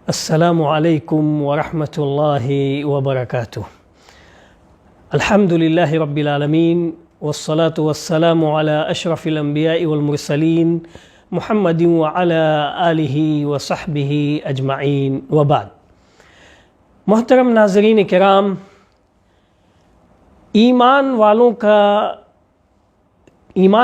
السلام علیکم ورحمۃ اللہ وبرکاتہ۔ الحمد للہ رب العالمین والصلاة والسلام علی اشرف الانبیاء والمرسلین محمد وعلی آلہ وصحبہ اجمعین وبعد۔ محترم ناظرین کرام، ایمان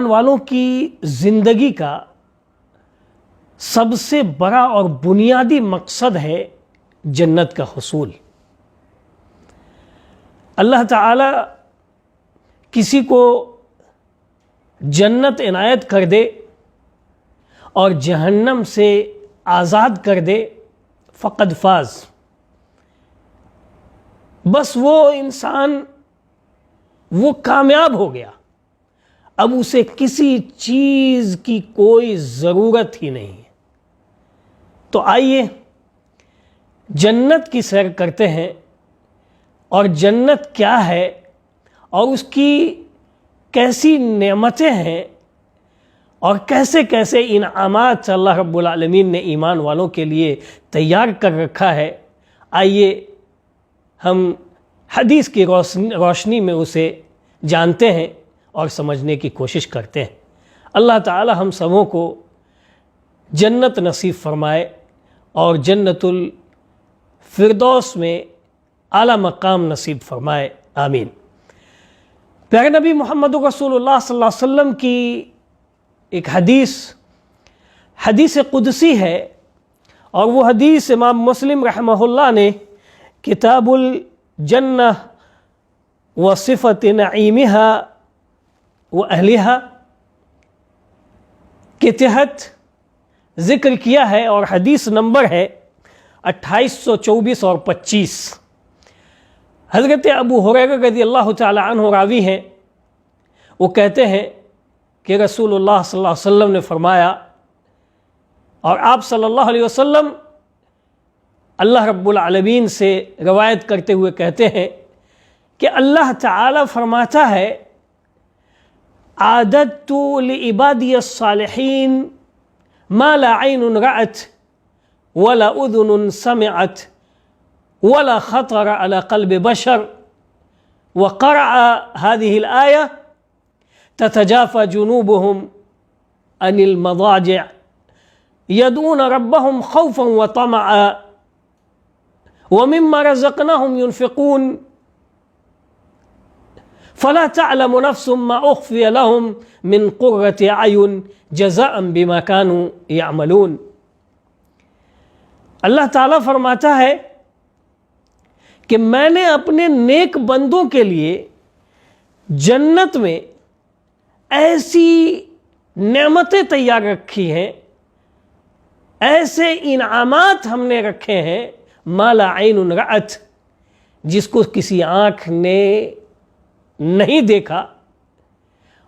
والوں کی زندگی کا سب سے بڑا اور بنیادی مقصد ہے جنت کا حصول۔ اللہ تعالی کسی کو جنت عنایت کر دے اور جہنم سے آزاد کر دے فقد فاز۔ بس وہ انسان وہ کامیاب ہو گیا، اب اسے کسی چیز کی کوئی ضرورت ہی نہیں ہے۔ تو آئیے جنت کی سیر کرتے ہیں، اور جنت کیا ہے اور اس کی کیسی نعمتیں ہیں اور کیسے کیسے انعامات اللہ رب العالمین نے ایمان والوں کے لیے تیار کر رکھا ہے۔ آئیے ہم حدیث کی روشنی میں اسے جانتے ہیں اور سمجھنے کی کوشش کرتے ہیں۔ اللہ تعالی ہم سبوں کو جنت نصیب فرمائے اور جنت الفردوس میں اعلیٰ مقام نصیب فرمائے، آمین۔ پیارے نبی محمد رسول اللہ صلی اللہ علیہ وسلم کی ایک حدیث قدسی ہے، اور وہ حدیث امام مسلم رحمہ اللہ نے کتاب الجنہ وصفت نعیمہا واہلہا کے تحت ذکر کیا ہے، اور حدیث نمبر ہے 2824 اور 25۔ حضرت ابو ہریرہ رضی اللہ تعالی عنہ راوی ہیں، وہ کہتے ہیں کہ رسول اللہ صلی اللہ علیہ وسلم نے فرمایا، اور آپ صلی اللہ علیہ وسلم اللہ رب العالمین سے روایت کرتے ہوئے کہتے ہیں کہ اللہ تعالی فرماتا ہے، اعددت لعبادی الصالحین ما لا عین رأت ولا اذن سمعت ولا خطر على قلب بشر، وقرأ هذه الآية تتجافى جنوبهم عن المضاجع يدعون ربهم خوفا وطمعا ومما رزقناهم ينفقون فلا تعلم نفس ما أخفي لهم من قرة أعين جزاء بما كانوا يعملون۔ اللہ تعالیٰ فرماتا ہے کہ میں نے اپنے نیک بندوں کے لیے جنت میں ایسی نعمتیں تیار رکھی ہیں، ایسے انعامات ہم نے رکھے ہیں، ما لا عین رأت، جس کو کسی آنکھ نے نہیں دیکھا،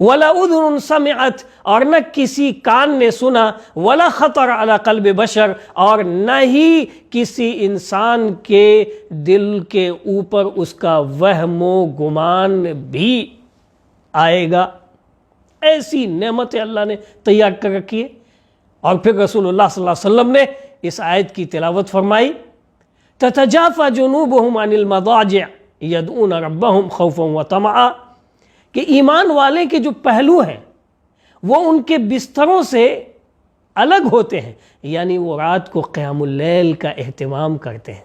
ولا اذن سمعت، اور نہ کسی کان نے سنا، ولا خطر علی قلب بشر، اور نہ ہی کسی انسان کے دل کے اوپر اس کا وہم و گمان بھی آئے گا۔ ایسی نعمتیں اللہ نے تیار کر رکھی ہے۔ اور پھر رسول اللہ صلی اللہ علیہ وسلم نے اس آیت کی تلاوت فرمائی، تتجافى جنوبهم عن المضاجع يدعون ربهم خوفا وطمعا، کہ ایمان والے کے جو پہلو ہیں وہ ان کے بستروں سے الگ ہوتے ہیں، یعنی وہ رات کو قیام اللیل کا اہتمام کرتے ہیں،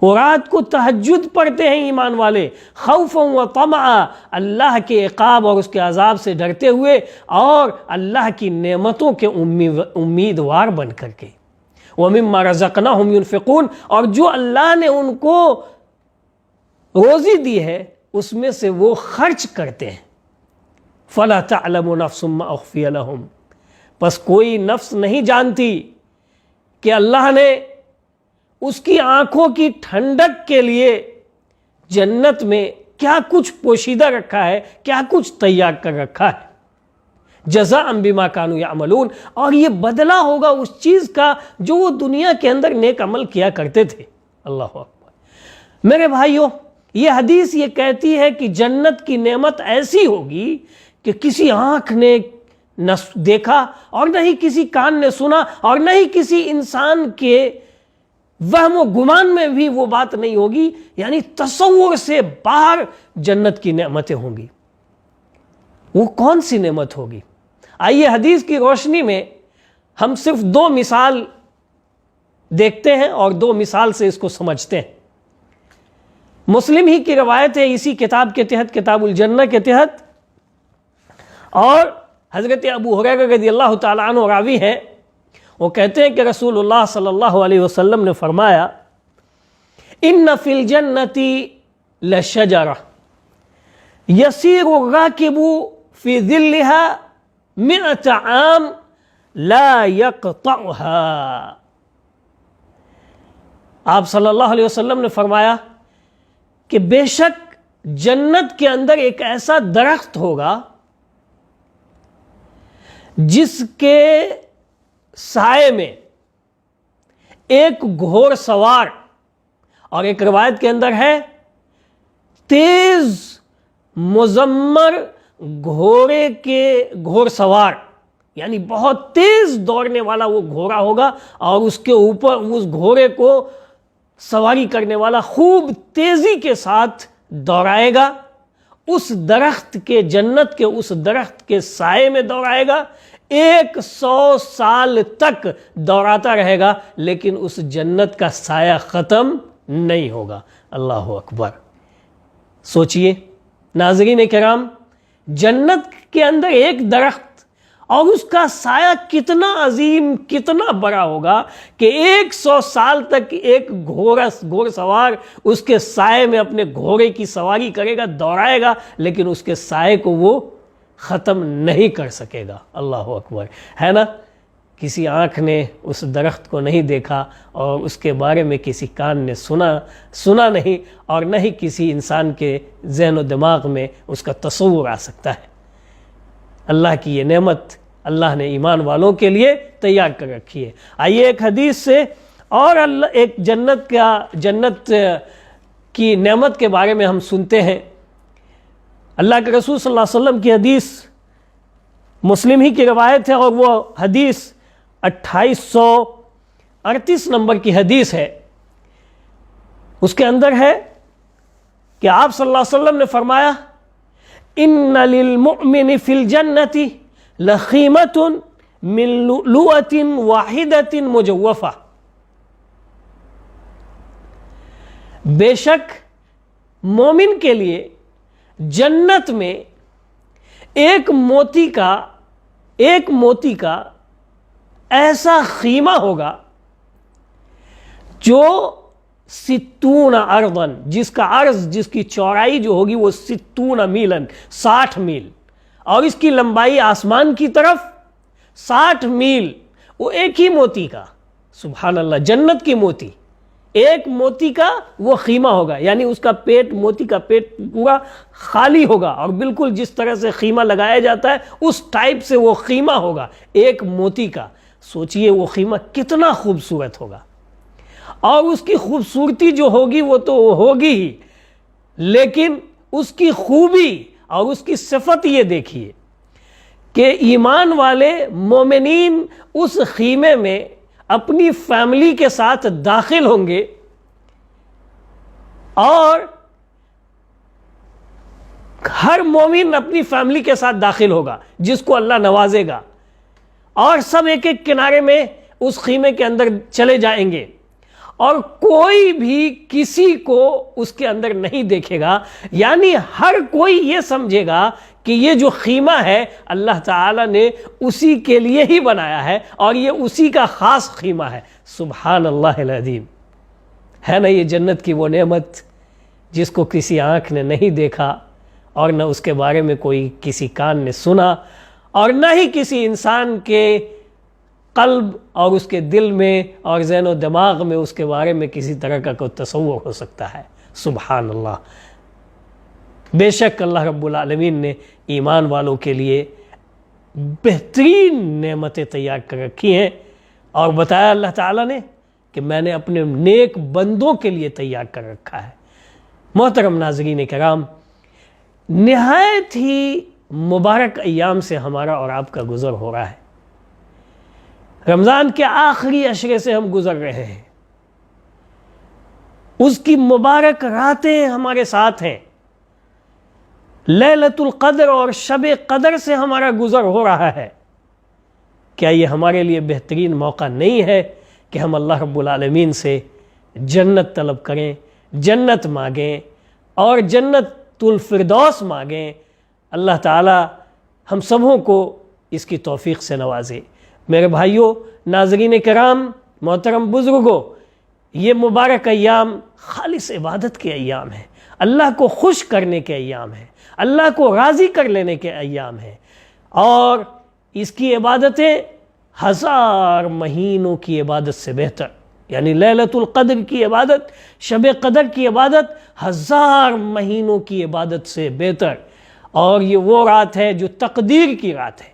وہ رات کو تہجد پڑھتے ہیں ایمان والے، خوفا و طمعا، اللہ کے عقاب اور اس کے عذاب سے ڈرتے ہوئے، اور اللہ کی نعمتوں کے امیدوار بن کر کے، وَمِمَّا رَزَقْنَاهُمْ يُنْفِقُونَ، اور جو اللہ نے ان کو روزی دی ہے اس میں سے وہ خرچ کرتے ہیں۔ فَلَا تَعْلَمُ نَفْسٌ مَّا أُخْفِيَ لَهُمْ، پس کوئی نفس نہیں جانتی کہ اللہ نے اس کی آنکھوں کی ٹھنڈک کے لیے جنت میں کیا کچھ پوشیدہ رکھا ہے، کیا کچھ تیار کر رکھا ہے۔ جزاء بما كانوا يعملون، اور یہ بدلہ ہوگا اس چیز کا جو وہ دنیا کے اندر نیک عمل کیا کرتے تھے۔ اللہ اکبر۔ میرے بھائیوں، یہ حدیث یہ کہتی ہے کہ جنت کی نعمت ایسی ہوگی کہ کسی آنکھ نے نہ دیکھا اور نہ ہی کسی کان نے سنا اور نہ ہی کسی انسان کے وہم و گمان میں بھی وہ بات نہیں ہوگی، یعنی تصور سے باہر جنت کی نعمتیں ہوں گی۔ وہ کون سی نعمت ہوگی؟ آئیے حدیث کی روشنی میں ہم صرف 2 مثال دیکھتے ہیں اور 2 مثال سے اس کو سمجھتے ہیں۔ مسلم ہی کی روایت ہے اسی کتاب کے تحت، کتاب الجنہ کے تحت، اور حضرت ابو ہریرہ رضی اللہ تعالیٰ عنہ راوی ہیں۔ وہ کہتے ہیں کہ رسول اللہ صلی اللہ علیہ وسلم نے فرمایا، ان فی الجنۃ لشجرہ یسیر الراکب فی ظلها 100 عام لا یقطعها۔ آپ صلی اللہ علیہ وسلم نے فرمایا کہ بے شک جنت کے اندر ایک ایسا درخت ہوگا جس کے سائے میں ایک گھوڑ سوار، اور ایک روایت کے اندر ہے تیز مزمر گھوڑ سوار، یعنی بہت تیز دوڑنے والا وہ گھوڑا ہوگا، اور اس کے اوپر اس گھوڑے کو سواری کرنے والا خوب تیزی کے ساتھ دوڑائے گا، اس درخت کے، جنت کے اس درخت کے سائے میں دوڑائے گا، 100 سال تک دوڑاتا رہے گا، لیکن اس جنت کا سایہ ختم نہیں ہوگا۔ اللہ اکبر! سوچئے ناظرین کرام، جنت کے اندر ایک درخت اور اس کا سایہ کتنا عظیم، کتنا بڑا ہوگا کہ 100 سال تک ایک گھوڑ سوار اس کے سائے میں اپنے گھوڑے کی سواری کرے گا، دوڑائے گا، لیکن اس کے سائے کو وہ ختم نہیں کر سکے گا۔ اللہ اکبر! ہے نا؟ کسی آنکھ نے اس درخت کو نہیں دیکھا، اور اس کے بارے میں کسی کان نے سنا نہیں، اور نہ ہی کسی انسان کے ذہن و دماغ میں اس کا تصور آ سکتا ہے۔ اللہ کی یہ نعمت اللہ نے ایمان والوں کے لیے تیار کر رکھی ہے۔ آئیے ایک حدیث سے اور ایک جنت کی نعمت کے بارے میں ہم سنتے ہیں۔ اللہ کے رسول صلی اللہ علیہ وسلم کی حدیث مسلم ہی کی روایت ہے، اور وہ حدیث 2838 نمبر کی حدیث ہے۔ اس کے اندر ہے کہ آپ صلی اللہ علیہ وسلم نے فرمایا، ان للمؤمن فی الجنۃ لخیمۃ من لؤلؤۃ واحدۃ مجوفہ۔ بے شک مومن کے لیے جنت میں ایک موتی کا ایسا خیمہ ہوگا جو 60 ارضاً، جس کا عرض، جس کی چوڑائی جو ہوگی وہ 60 میلاً، 60 میل، اور اس کی لمبائی آسمان کی طرف 60 میل، وہ ایک ہی موتی کا، سبحان اللہ، جنت کی موتی، ایک موتی کا وہ خیمہ ہوگا، یعنی اس کا پیٹ، موتی کا پیٹ پورا خالی ہوگا، اور بالکل جس طرح سے خیمہ لگایا جاتا ہے اس ٹائپ سے وہ خیمہ ہوگا ایک موتی کا۔ سوچئے وہ خیمہ کتنا خوبصورت ہوگا، اور اس کی خوبصورتی جو ہوگی وہ تو ہوگی ہی، لیکن اس کی خوبی اور اس کی صفت یہ دیکھیے کہ ایمان والے مومنین اس خیمے میں اپنی فیملی کے ساتھ داخل ہوں گے، اور ہر مومن اپنی فیملی کے ساتھ داخل ہوگا جس کو اللہ نوازے گا، اور سب ایک ایک کنارے میں اس خیمے کے اندر چلے جائیں گے، اور کوئی بھی کسی کو اس کے اندر نہیں دیکھے گا، یعنی ہر کوئی یہ سمجھے گا کہ یہ جو خیمہ ہے اللہ تعالیٰ نے اسی کے لیے ہی بنایا ہے، اور یہ اسی کا خاص خیمہ ہے۔ سبحان اللہ العظیم! ہے نا یہ جنت کی وہ نعمت جس کو کسی آنکھ نے نہیں دیکھا، اور نہ اس کے بارے میں کوئی کسی کان نے سنا، اور نہ ہی کسی انسان کے قلب اور اس کے دل میں اور ذہن و دماغ میں اس کے بارے میں کسی طرح کا کوئی تصور ہو سکتا ہے۔ سبحان اللہ! بے شک اللہ رب العالمین نے ایمان والوں کے لیے بہترین نعمتیں تیار کر رکھی ہیں، اور بتایا اللہ تعالیٰ نے کہ میں نے اپنے نیک بندوں کے لیے تیار کر رکھا ہے۔ محترم ناظرین کرام، نہایت ہی مبارک ایام سے ہمارا اور آپ کا گزر ہو رہا ہے۔ رمضان کے آخری عشرے سے ہم گزر رہے ہیں، اس کی مبارک راتیں ہمارے ساتھ ہیں، لیلۃ القدر اور شب قدر سے ہمارا گزر ہو رہا ہے۔ کیا یہ ہمارے لیے بہترین موقع نہیں ہے کہ ہم اللہ رب العالمین سے جنت طلب کریں، جنت مانگیں اور جنت الفردوس مانگیں؟ اللہ تعالی ہم سبوں کو اس کی توفیق سے نوازے۔ میرے بھائیوں، ناظرین کرام، محترم بزرگوں، یہ مبارک ایام خالص عبادت کے ایام ہیں، اللہ کو خوش کرنے کے ایام ہیں، اللہ کو راضی کر لینے کے ایام ہیں، اور اس کی عبادتیں 1000 مہینوں کی عبادت سے بہتر، یعنی لیلۃ القدر کی عبادت، شب قدر کی عبادت 1000 مہینوں کی عبادت سے بہتر۔ اور یہ وہ رات ہے جو تقدیر کی رات ہے،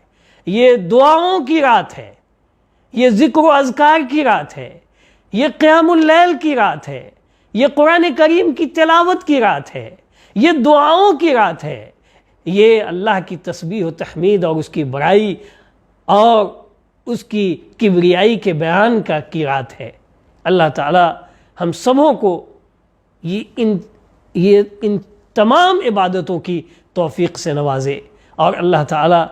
یہ دعاؤں کی رات ہے، یہ ذکر و اذکار کی رات ہے، یہ قیام اللیل کی رات ہے، یہ قرآن کریم کی تلاوت کی رات ہے، یہ دعاؤں کی رات ہے، یہ اللہ کی تسبیح و تحمید اور اس کی بڑائی اور اس کی کبریائی کے بیان کی رات ہے۔ اللہ تعالی ہم سبوں کو ان تمام عبادتوں کی توفیق سے نوازے، اور اللہ تعالی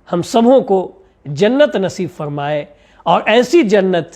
ہم سبوں کو جنت نصیب فرمائے، اور ایسی جنت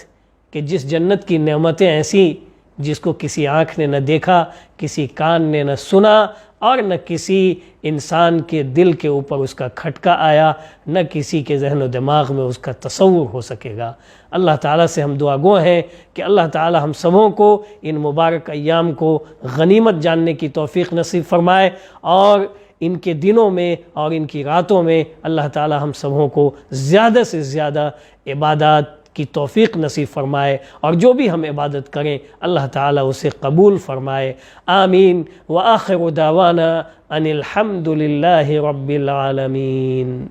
کہ جس جنت کی نعمتیں ایسی جس کو کسی آنکھ نے نہ دیکھا، کسی کان نے نہ سنا، اور نہ کسی انسان کے دل کے اوپر اس کا کھٹکا آیا، نہ کسی کے ذہن و دماغ میں اس کا تصور ہو سکے گا۔ اللہ تعالیٰ سے ہم دعا گو ہیں کہ اللہ تعالیٰ ہم سبوں کو ان مبارک ایام کو غنیمت جاننے کی توفیق نصیب فرمائے، اور ان کے دنوں میں اور ان کی راتوں میں اللہ تعالیٰ ہم سبوں کو زیادہ سے زیادہ عبادات کی توفیق نصیب فرمائے، اور جو بھی ہم عبادت کریں اللہ تعالیٰ اسے قبول فرمائے۔ آمین۔ وآخر دعوانا ان الحمد للہ رب العالمین۔